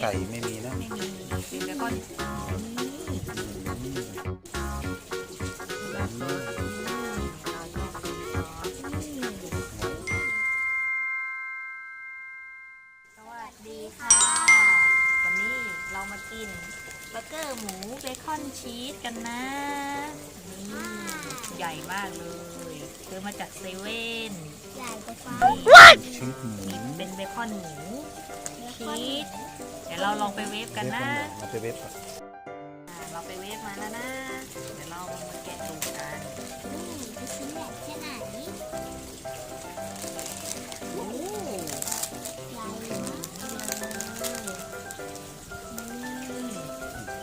ก่ไม่มีนะไม่มีเป็นเบคอนราดซอสเราชอบกินซอสสวัสดีค่ะวันนี้เรามากินเบอร์เกอร์หมูเบคอนชีสกันนะนี่ใหญ่มากเลยซื้อมาจากเซเว่นใหญ่กว่าฟ้าชีสหมูเป็นเบคอนหมูชีสเดี๋ยวเราลองไปเวฟกันนะเราไปเวฟก่อนเราไปเวฟมาแล้วนะเดี๋ยวเรามาแกะดูกันจะชิ้นใหญ่แค่ไหนโอ้ใหญ่มาก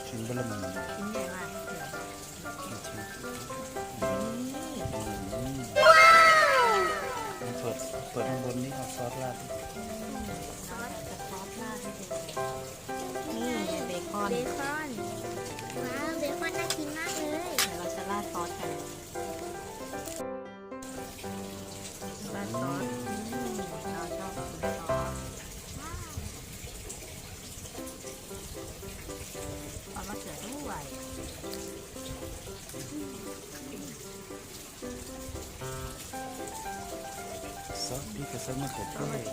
ชิ้นเบลมันชิ้นใหญ่มากเปิดข้างบนนี่เอาซอสราดนี่เบคอนว้าวเบคอนน่ากินมากเลยเดี๋ยวเราจะราดซอสกันราดซอสเราชอบกินซอสเอามะเขือด้วยซอสพริกกับซอสมะเขือเทศ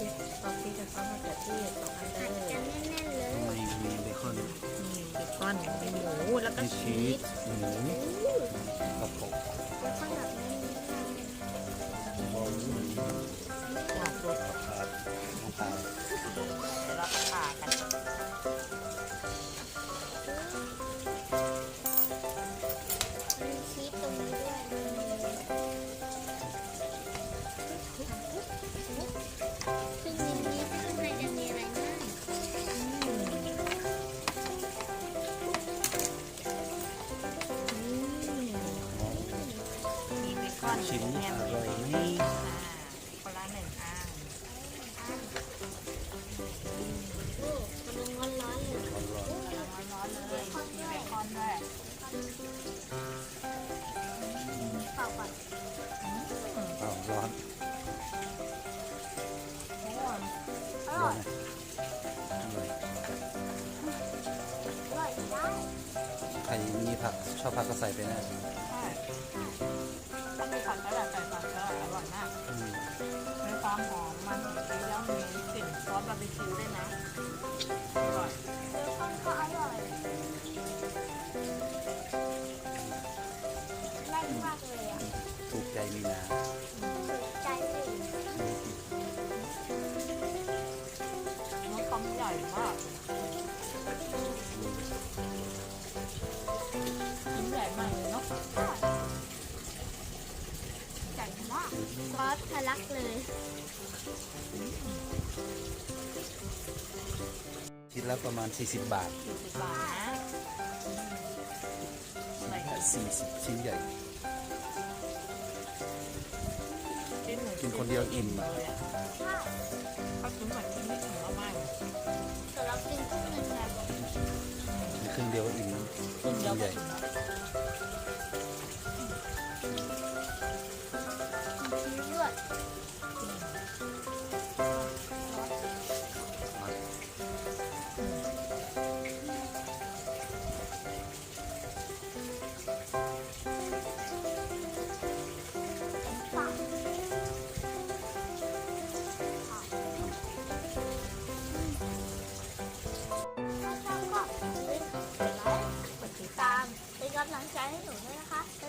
ซอสพริกกับซอสมะเขือเทศสองอันเลย กันแน่นๆเลยทำไมมีเบคอนมีเบคอนมีหมูแล้วก็ชีสหมูกระเพาะเบคอนแบบนี้บอลลูน หอมรส ผัดน้ำตาล เดี๋ยวเราไปผ่ากันมีชีสตรงนี้ด้วยซึ่งในนี้ข้างในจะมีอะไรบ้างมีเบคอน ชิ้นนี้อร่อยไหมคนละหนึ่งอันโอ้กำลังร้อนๆเลย ร้อน ร้อนๆเลยมีเบคอนด้วย เปล่าก่อน ๆร้อน อ ร้ ร่ อ อน ย อร่อย อร่อยได้ ใครมีผักชอบผักก็ใส่ไปนะ ใช่ถ้ามีผักก็แบบใส่ผักก็อร่อยมากมีความหอมมันแล้วมีกลิ่นซอสบาร์บีคิวด้วยนะอร่อย เบคอนก็อร่อยแน่นมากเลยอ่ะ ถูกใจมีนา ถูกใจเลย เนื้อคำใหญ่มากชิ้นใหญ่มากเลยเนาะ ใหญ่มากซอสทะลักเลย ชิ้นละประมาณ40 บาท 40 บาทนะ 40ชิ้นใหญ่ ชิ้นหนึ่ง กินคนเดียวอิ่ม เลยอ่ะถ้าชิ้นแบบชิ้นไม่ถึงมาก แต่เรากินครึ่งหนึ่งแบบ ครึ่งเดียวอิ่ม ๆคนเดียว ให ก็ ญ่ ถึงแล้ว ชีสด้วยถ้าชอบก็อย่าลืมกดไลค์กดติดตามเป็นกำลังใจให้หนูด้วยนะคะบ๊าย